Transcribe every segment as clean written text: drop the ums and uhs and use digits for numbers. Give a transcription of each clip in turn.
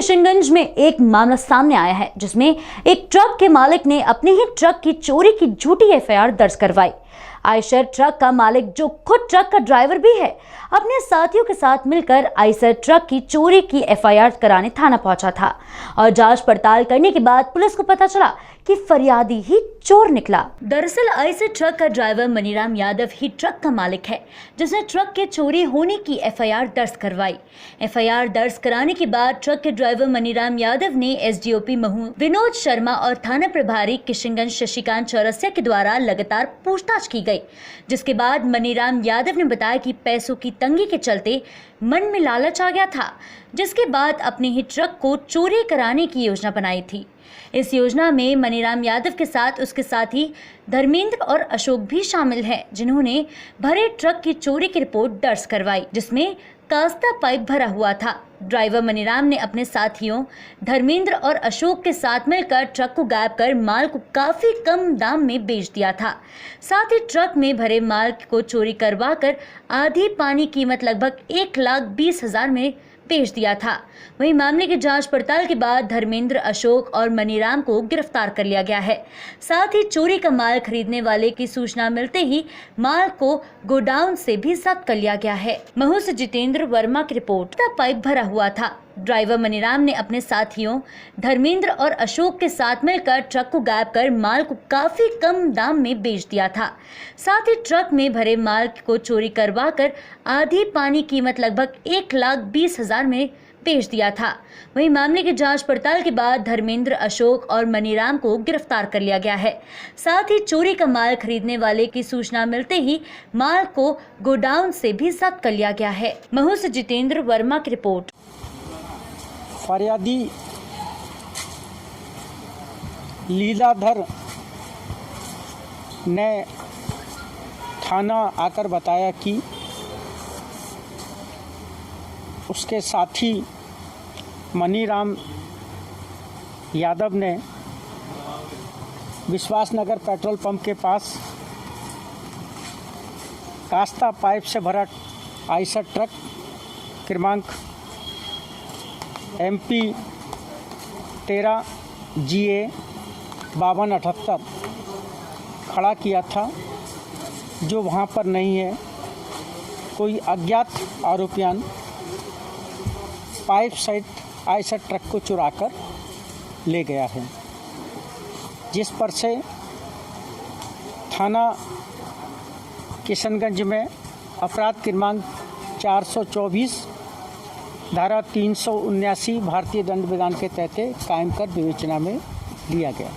किशनगंज में एक मामला सामने आया है जिसमें एक ट्रक के मालिक ने अपने ही ट्रक की चोरी की झूठी एफआईआर दर्ज करवाई। आयशर ट्रक का मालिक, जो खुद ट्रक का ड्राइवर भी है, अपने साथियों के साथ मिलकर आयशर ट्रक की चोरी की एफआईआर कराने थाना पहुंचा था और जांच पड़ताल करने के बाद पुलिस को पता चला कि फरियादी ही चोर निकला। दरअसल आयशर ट्रक का ड्राइवर मनीराम यादव ही ट्रक का मालिक है, जिसने ट्रक के चोरी होने की एफआईआर दर्ज करवाई। एफआईआर दर्ज कराने के बाद ट्रक के ड्राइवर मनीराम यादव ने एसडीओपी महू विनोद शर्मा और थाना प्रभारी किशनगंज शशिकांत चौरसिया के द्वारा लगातार पूछताछ की गई, जिसके बाद मनीराम यादव ने बताया कि पैसों की तंगी के चलते मन में लालच आ गया था, जिसके बाद अपने ही ट्रक को चोरी कराने की योजना बनाई थी। इस योजना में मनीराम यादव के साथ उसके साथी धर्मेंद्र और अशोक भी शामिल हैं, जिन्होंने भरे ट्रक की चोरी की रिपोर्ट दर्ज करवाई, जिसमें कास्ता पाइप भरा हुआ था। ड्राइवर मनीराम ने अपने साथियों धर्मेंद्र और अशोक के साथ मिलकर ट्रक को गायब कर माल को काफी कम दाम में बेच दिया था। साथ ही ट्रक में भरे माल को चोरी करवा कर आधी पानी कीमत लगभग 1,20,000 में बेच दिया था। वहीं मामले की जांच पड़ताल के बाद धर्मेंद्र, अशोक और मनीराम को गिरफ्तार कर लिया गया है। साथ ही चोरी का माल खरीदने वाले की सूचना मिलते ही माल को गोडाउन से भी जब्त कर लिया गया है। महू से जितेंद्र वर्मा की रिपोर्ट। पाइप भरा हुआ था। ड्राइवर मनीराम ने अपने साथियों धर्मेंद्र और अशोक के साथ मिलकर ट्रक को गायब कर माल को काफी कम दाम में बेच दिया था। साथ ही ट्रक में भरे माल को चोरी करवा कर आधी पानी कीमत लगभग 1,20,000 में बेच दिया था। वहीं मामले की जांच पड़ताल के बाद धर्मेंद्र, अशोक और मनीराम को गिरफ्तार कर लिया गया है। साथ ही चोरी का माल खरीदने वाले की सूचना मिलते ही माल को गोडाउन से भी जब्त कर लिया गया है। महू से जितेंद्र वर्मा की रिपोर्ट। फरियादी लीलाधर ने थाना आकर बताया कि उसके साथी मनीराम यादव ने विश्वास नगर पेट्रोल पंप के पास कास्ता पाइप से भरा आयशर ट्रक क्रमांक MP 13 GA 5278 खड़ा किया था, जो वहाँ पर नहीं है। कोई अज्ञात आरोपियां पाइप सहित आयशर ट्रक को चुराकर ले गया है, जिस पर से थाना किशनगंज में अपराध क्रमांक 424 धारा 379 भारतीय दंड विधान के तहत कायम कर विवेचना में लिया गया।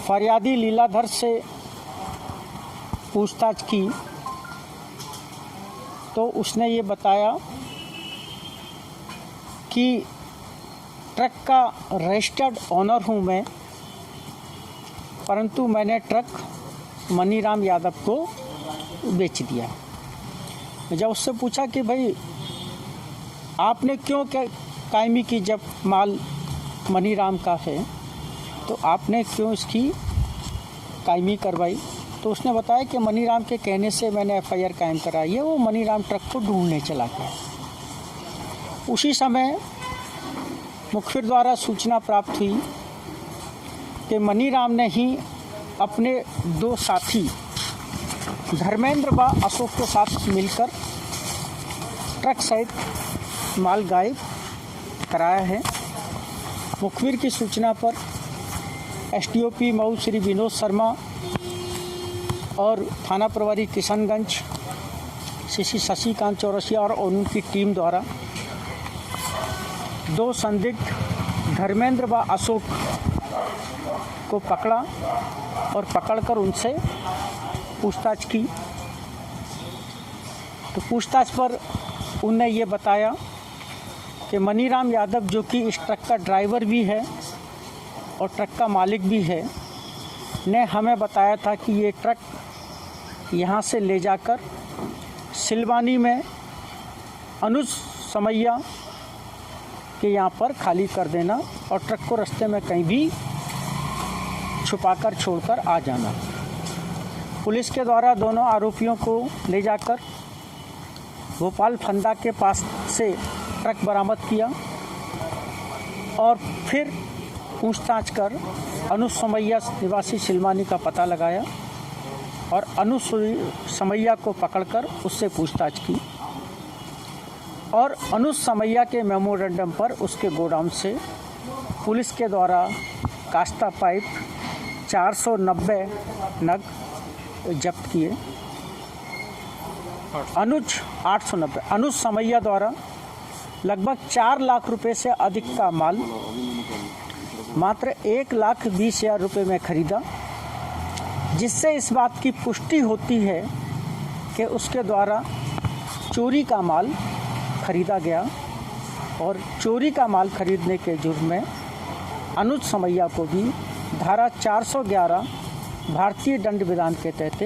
फरियादी लीलाधर से पूछताछ की तो उसने ये बताया कि ट्रक का रजिस्टर्ड ओनर हूँ मैं, परंतु मैंने ट्रक मनीराम यादव को बेच दिया। जब उससे पूछा कि भाई आपने क्यों क्या कायमी की, जब माल मनीराम का है तो आपने क्यों इसकी कायमी करवाई, तो उसने बताया कि मनीराम के कहने से मैंने एफआईआर कायम कराई है। वो मनीराम ट्रक को ढूंढने चला गया। उसी समय मुखबिर द्वारा सूचना प्राप्त हुई कि मनीराम ने ही अपने दो साथी धर्मेंद्र व अशोक के साथ मिलकर ट्रक सहित माल गायब कराया है। मुखबिर की सूचना पर एसडीओपी मऊ श्री विनोद शर्मा और थाना प्रभारी किशनगंज श्री शशिकांत चौरसिया और उनकी टीम द्वारा दो संदिग्ध धर्मेंद्र व अशोक को पकड़ा और पकड़कर उनसे पूछताछ की। तो पूछताछ पर उनने ये बताया कि मनीराम यादव, जो कि इस ट्रक का ड्राइवर भी है और ट्रक का मालिक भी है, ने हमें बताया था कि ये ट्रक यहाँ से ले जाकर सिलवानी में अनुज समैया के यहाँ पर खाली कर देना और ट्रक को रास्ते में कहीं भी छुपाकर छोड़कर आ जाना। पुलिस के द्वारा दोनों आरोपियों को ले जाकर भोपाल फंदा के पास से ट्रक बरामद किया और फिर पूछताछ कर अनुज समैया निवासी सिलमानी का पता लगाया और अनुज समैया को पकड़कर उससे पूछताछ की और अनुज समैया के मेमोरेंडम पर उसके गोडाउन से पुलिस के द्वारा कास्ता पाइप 490 नग जब्त किए। अनुज समैया द्वारा लगभग 4 लाख रुपए से अधिक का माल मात्र 1,20,000 रुपये में खरीदा, जिससे इस बात की पुष्टि होती है कि उसके द्वारा चोरी का माल खरीदा गया और चोरी का माल खरीदने के जुर्म में अनुज समैया को भी धारा 411 भारतीय दंड विधान के तहत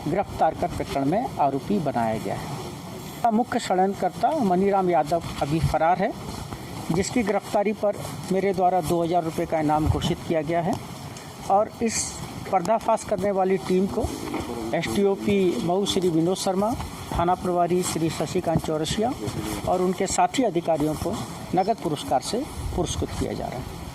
गिरफ्तार कर प्रकरण में आरोपी बनाया गया है। मुख्य षड्यंत्रकर्ता मनीराम यादव अभी फरार है, जिसकी गिरफ्तारी पर मेरे द्वारा 2,000 रुपये का इनाम घोषित किया गया है और इस पर्दाफाश करने वाली टीम को एसटीओपी मऊ श्री विनोद शर्मा, थाना प्रभारी श्री शशिकांत चौरसिया और उनके साथी अधिकारियों को नगद पुरस्कार से पुरस्कृत किया जा रहा है।